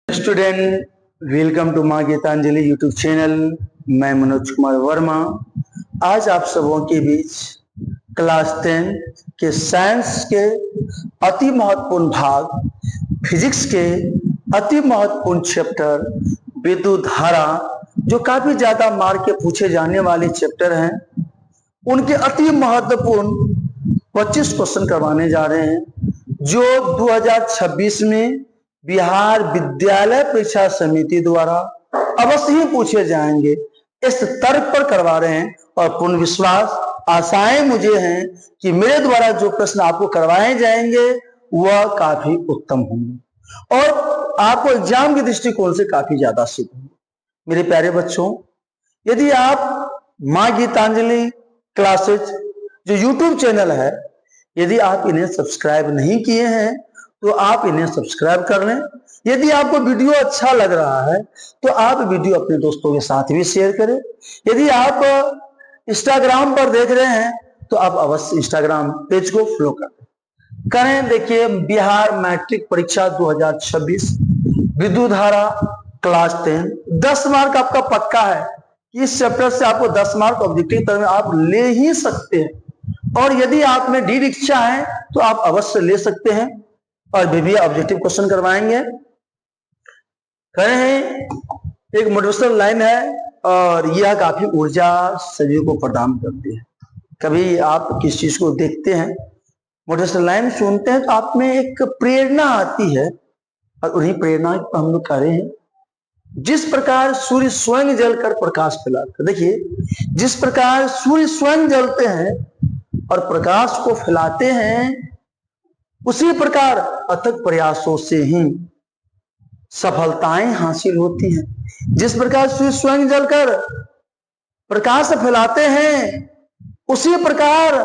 Student, welcome to माँ Geetanjali YouTube channel. मैं मनोज कुमार वर्मा आज आप सबों के बीच क्लास 10 के साइंस के अति महत्वपूर्ण भाग फिजिक्स के अति महत्वपूर्ण चैप्टर विद्युत धारा, जो काफी ज्यादा मार्क के पूछे जाने वाले चैप्टर हैं, उनके अति महत्वपूर्ण 25 क्वेश्चन करवाने जा रहे हैं, जो 2026 में बिहार विद्यालय परीक्षा समिति द्वारा अवश्य ही पूछे जाएंगे। इस तर्क पर करवा रहे हैं और पूर्ण विश्वास आशाएं मुझे हैं कि मेरे द्वारा जो प्रश्न आपको करवाए जाएंगे वह काफी उत्तम होंगे और आपको एग्जाम के दृष्टिकोण से काफी ज्यादा सिद्ध होंगे। मेरे प्यारे बच्चों, यदि आप माँ गीतांजलि क्लासेज जो यूट्यूब चैनल है, यदि आप इन्हें सब्सक्राइब नहीं किए हैं तो आप इन्हें सब्सक्राइब कर लें। यदि आपको वीडियो अच्छा लग रहा है तो आप वीडियो अपने दोस्तों के साथ भी शेयर करें। यदि आप इंस्टाग्राम पर देख रहे हैं तो आप अवश्य इंस्टाग्राम पेज को फॉलो करें। देखिए, बिहार मैट्रिक परीक्षा 2026 विद्युत धारा क्लास 10 10 मार्क आपका पक्का है कि इस चैप्टर से आपको 10 मार्क ऑब्जेक्टिव तरह में आप ले ही सकते हैं और यदि आप में ढीठ इच्छा है तो आप अवश्य ले सकते हैं और भी ऑब्जेक्टिव क्वेश्चन करवाएंगे। कह रहे हैं एक मोटिवेशनल लाइन है और यह काफी ऊर्जा सभी को प्रदान करती है। कभी आप किस चीज को देखते हैं, मोटिवेशनल लाइन सुनते हैं तो आप में एक प्रेरणा आती है और उन्हीं प्रेरणा को हम लोग कह रहे हैं। जिस प्रकार सूर्य स्वयं जलकर प्रकाश फैलाता है, देखिए जिस प्रकार सूर्य स्वयं जलते हैं और प्रकाश को फैलाते हैं, उसी प्रकार अथक प्रयासों से ही सफलताएं हासिल होती हैं। जिस प्रकार सूर्य स्वयं जलकर प्रकाश फैलाते हैं, उसी प्रकार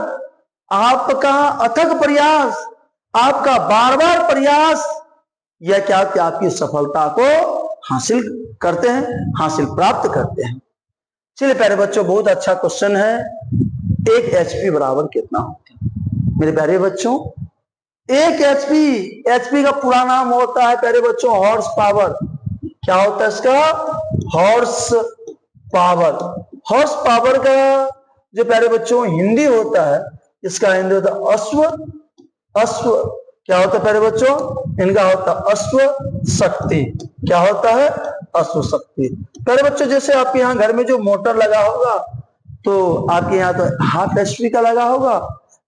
आपका अथक प्रयास, आपका बार बार प्रयास यह क्या कि आपकी सफलता को हासिल करते हैं, हासिल प्राप्त करते हैं। चलिए प्यारे बच्चों, बहुत अच्छा क्वेश्चन है। एक एचपी बराबर कितना होता है? मेरे प्यारे बच्चों, एक एचपी का पूरा नाम होता है प्यारे बच्चों हॉर्स पावर। क्या होता है इसका? Horse power. हॉर्स पावर का जो प्यारे बच्चों हिंदी होता है, इसका हिंदी होता है अश्व। अश्व क्या होता है प्यारे बच्चों? इनका होता है अश्व शक्ति। क्या होता है? अश्व शक्ति। प्यारे बच्चों, जैसे आपके यहाँ घर में जो मोटर लगा होगा तो आपके यहाँ तो हाफ एचपी का लगा होगा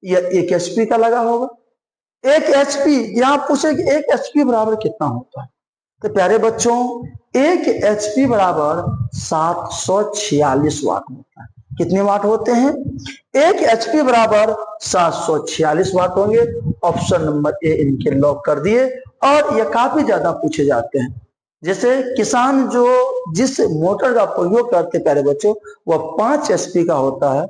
या 1 एचपी का लगा होगा। 1 एचपी, यहां पूछे कि 1 एचपी बराबर कितना होता है, तो प्यारे बच्चों 1 एचपी बराबर 746 वाट होता है। कितने वाट होते हैं? 1 एचपी बराबर 746 वाट होंगे। ऑप्शन नंबर ए इनके लॉक कर दिए। और यह काफी ज्यादा पूछे जाते हैं। जैसे किसान जो जिस मोटर का प्रयोग करते प्यारे बच्चों, वह 5 एचपी का होता है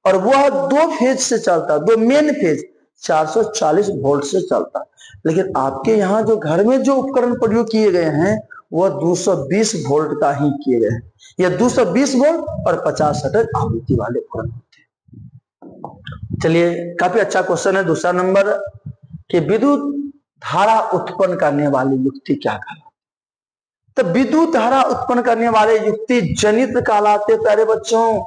और वह 2 फेज से चलता है, 2 मेन फेज 440 वोल्ट से चलता है। लेकिन आपके यहाँ जो घर में जो उपकरण प्रयोग किए गए हैं वह 220 वोल्ट का ही किए गए हैं। यह 220 वोल्ट और 50 हर्ट्ज आवृत्ति वाले उपकरण होते हैं। चलिए, काफी अच्छा क्वेश्चन है। दूसरा नंबर कि विद्युत धारा उत्पन्न करने वाली युक्ति क्या कहलाती? तो विद्युत धारा उत्पन्न करने वाले युक्ति जनित्र कहलाते प्यारे बच्चों।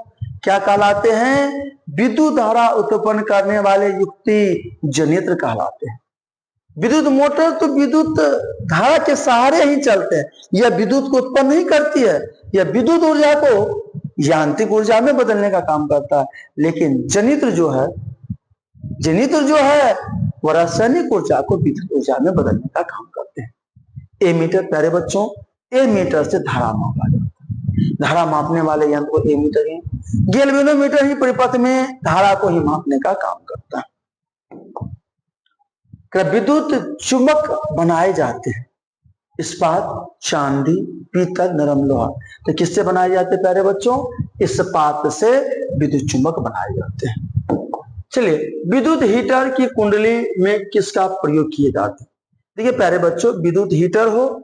क्या कहलाते हैं? विद्युत धारा उत्पन्न करने वाले युक्ति जनित्र कहलाते हैं। विद्युत मोटर तो विद्युत धारा के सहारे ही चलते हैं। यह विद्युत को उत्पन्न नहीं करती है, यह विद्युत ऊर्जा को यांत्रिक ऊर्जा में बदलने का काम करता है। लेकिन जनित्र जो है वह रासायनिक ऊर्जा को विद्युत ऊर्जा में बदलने का काम करते हैं। एमीटर प्यारे बच्चों, एमीटर से धारा मापा जाता है। धारा मापने वाले यंत्र को एमीटर ही, गैल्वेनोमीटर ही परिपथ में धारा को ही मापने का काम करता है। विद्युत चुंबक बनाए जाते हैं इस्पात, चांदी, पीतल, नरम लोहा। तो किससे बनाए जाते हैं प्यारे बच्चों? इस्पात से विद्युत चुंबक बनाए जाते हैं। चलिए, विद्युत हीटर की कुंडली में किसका प्रयोग किए जाते हैं? देखिए प्यारे बच्चों, विद्युत हीटर हो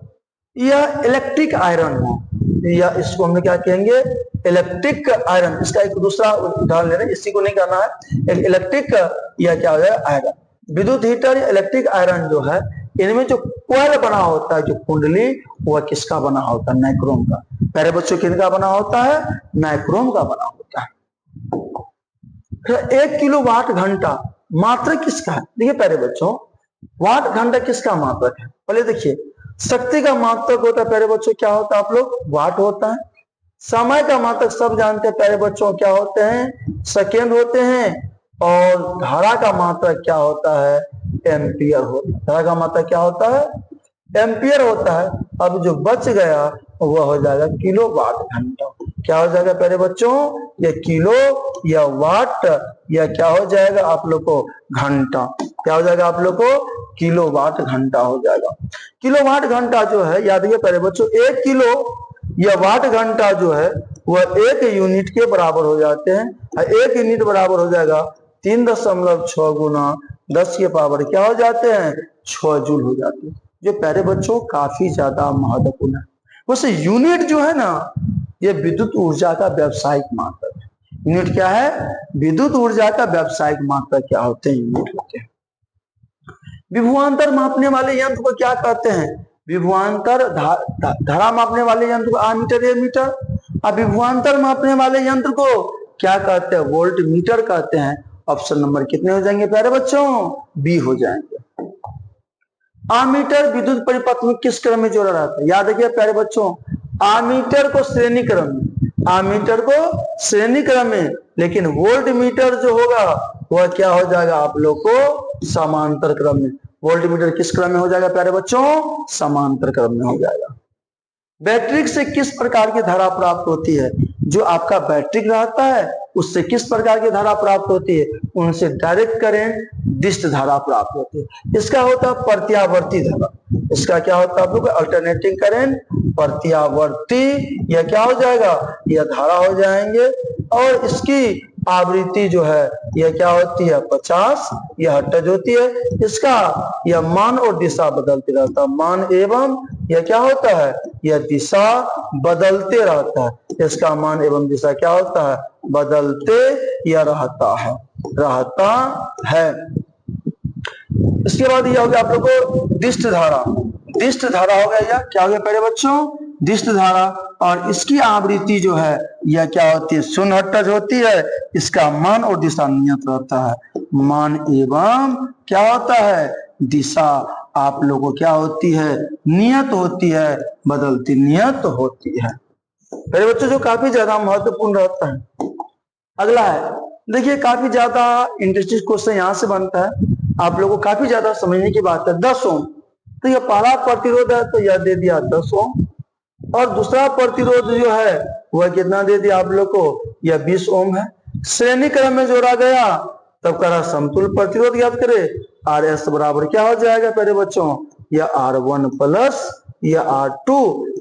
या इलेक्ट्रिक आयरन हो, या इसको हम क्या कहेंगे? Electric iron. इसका एक दूसरा उदाहरण ले रहे हैं, इसी को नहीं करना है। एक इलेक्ट्रिक या क्या हो जाएगा? आयरन। विद्युत हीटर या इलेक्ट्रिक आयरन जो है इनमें जो कोयल बना होता है, जो कुंडली, वह किसका बना होता है? नाइक्रोम का। प्यारे बच्चों किनका बना होता है? नाइक्रोम का बना होता है। 1 किलो वाट घंटा मात्रक किसका है? देखिए प्यारे बच्चों, वाट घंटा किसका मात्रक है? पहले देखिए, शक्ति का मात्रक होता है प्यारे बच्चों, क्या होता है आप लोग? वाट होता है। समय का मात्रक सब जानते हैं प्यारे बच्चों, क्या होते हैं? सेकेंड होते हैं। और धारा का मात्रक क्या होता है? एम्पियर होता है। धारा का मात्रक क्या होता है? एम्पियर होता है। अब जो बच गया वह हो जाएगा किलो वाट घंटा। क्या हो जाएगा प्यारे बच्चों? ये किलो या वाट या क्या हो जाएगा आप लोग को? घंटा। क्या हो जाएगा आप लोग को? किलो वाट घंटा हो जाएगा। किलो वाट घंटा जो है, याद रखिए प्यारे बच्चों, 1 किलो या वाट घंटा जो है वह 1 यूनिट के बराबर हो जाते हैं। 1 यूनिट बराबर हो जाएगा 3.6 गुना 10 के पावर क्या हो जाते हैं? 6 जूल हो जाते हैं, जो प्यारे बच्चों काफी ज्यादा महत्वपूर्ण है। वैसे यूनिट जो है ना, ये विद्युत ऊर्जा का व्यावसायिक मात्रक है। यूनिट क्या है? विद्युत ऊर्जा का व्यावसायिक मात्रक क्या होते हैं? यूनिट होते हैं। विभवांतर मापने वाले यंत्र को क्या कहते हैं? विभवांतर धारा मापने वाले यंत्र को आमीटर या मीटर। अब विभवांतर मापने वाले यंत्र को क्या कहते हैं? वोल्ट मीटर कहते हैं। ऑप्शन नंबर कितने हो जाएंगे प्यारे बच्चों? बी हो जाएंगे। आमीटर विद्युत परिपथ में किस क्रम में जोड़ा रहता है? याद रखिए प्यारे बच्चों, आमीटर को श्रेणी क्रम में, आमीटर को श्रेणी क्रम में, लेकिन वोल्ट मीटर जो होगा वह क्या हो जाएगा आप लोग को? समांतर क्रम में। वोल्ट मीटर किस क्रम में हो जाएगा प्यारे बच्चों? समांतर क्रम में हो जाएगा। बैटरी से किस प्रकार की धारा प्राप्त होती है? जो आपका बैटरी रहता है उससे किस प्रकार की धारा प्राप्त होती है? उनसे डायरेक्ट करंट, डिस्ट धारा प्राप्त होती है। इसका होता है प्रत्यावर्ती धारा। इसका क्या होता है आप लोग? अल्टरनेटिंग करंट, प्रत्यावर्ती, यह क्या हो जाएगा? यह धारा हो जाएंगे। और इसकी आवृत्ति जो है यह क्या होती है? 50 यह हर्ट्ज होती है। इसका यह मान और दिशा बदलते रहता है। मान एवं यह क्या होता है? यह दिशा बदलते रहता है। इसका मान एवं दिशा क्या होता है? बदलते या रहता है, रहता है। इसके बाद यह हो गया आप लोग को डिस्ट धारा। डिस्ट धारा हो गया, या क्या हो गया प्यारे बच्चों? डिस्ट धारा। और इसकी आवृत्ति जो है यह क्या होती है? 0 हर्ट्ज होती है। इसका मान और दिशा नियत रहता है। मान एवं क्या होता है? दिशा आप लोगों को क्या होती है? नियत होती है, बदलती नियत होती है। मेरे बच्चों जो काफी ज्यादा महत्वपूर्ण रहता है। अगला है, देखिए काफी ज्यादा इंटरेस्टिंग क्वेश्चन यहां से बनता है, आप लोगों को काफी ज्यादा समझने की बात है। 10 ओम, तो यह पहला प्रतिरोध है तो यह दे दिया 10 ओम। और दूसरा प्रतिरोध जो है वह कितना दे दिया आप लोग को? यह 20 ओम है। श्रेणी क्रम में जोड़ा गया तब करा समतुल्य प्रतिरोध याद करें। आर एस बराबर क्या हो जाएगा प्यारे बच्चों? यह R1 प्लस यह R2,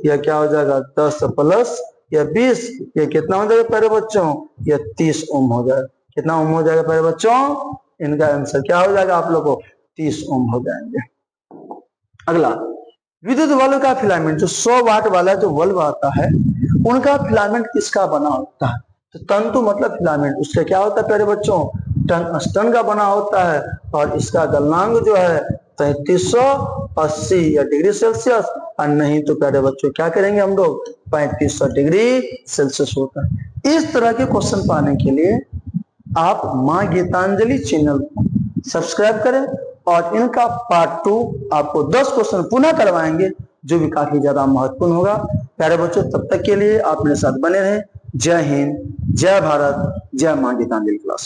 यह क्या हो जाएगा? 10 प्लस यह 20, यह कितना हो जाएगा प्यारे बच्चों? यह 30 ओम हो जाएगा। कितना ओम हो जाएगा प्यारे बच्चों? इनका आंसर क्या हो जाएगा आप लोग को? 30 ओम हो जाएंगे। अगला, विद्युत बल्ब का फिलामेंट, जो 100 वाट वाला जो बल्ब आता है उनका फिलामेंट किसका बना होता है? तो तंतु मतलब फिलामेंट, उसका क्या होता है प्यारे बच्चों? टंगस्टन का बना होता है। और इसका गलनांक जो है 3380 या डिग्री सेल्सियस, और नहीं तो प्यारे बच्चों क्या करेंगे हम लोग? 3500 डिग्री सेल्सियस होता है। इस तरह के क्वेश्चन पाने के लिए आप मां गीतांजलि चैनल सब्सक्राइब करें, और इनका पार्ट 2 आपको 10 क्वेश्चन पुनः करवाएंगे, जो भी काफी ज्यादा महत्वपूर्ण होगा। प्यारे बच्चों तब तक के लिए आप मेरे साथ बने रहें। जय हिंद, जय भारत, जय मां गीतांजलि क्लासेस।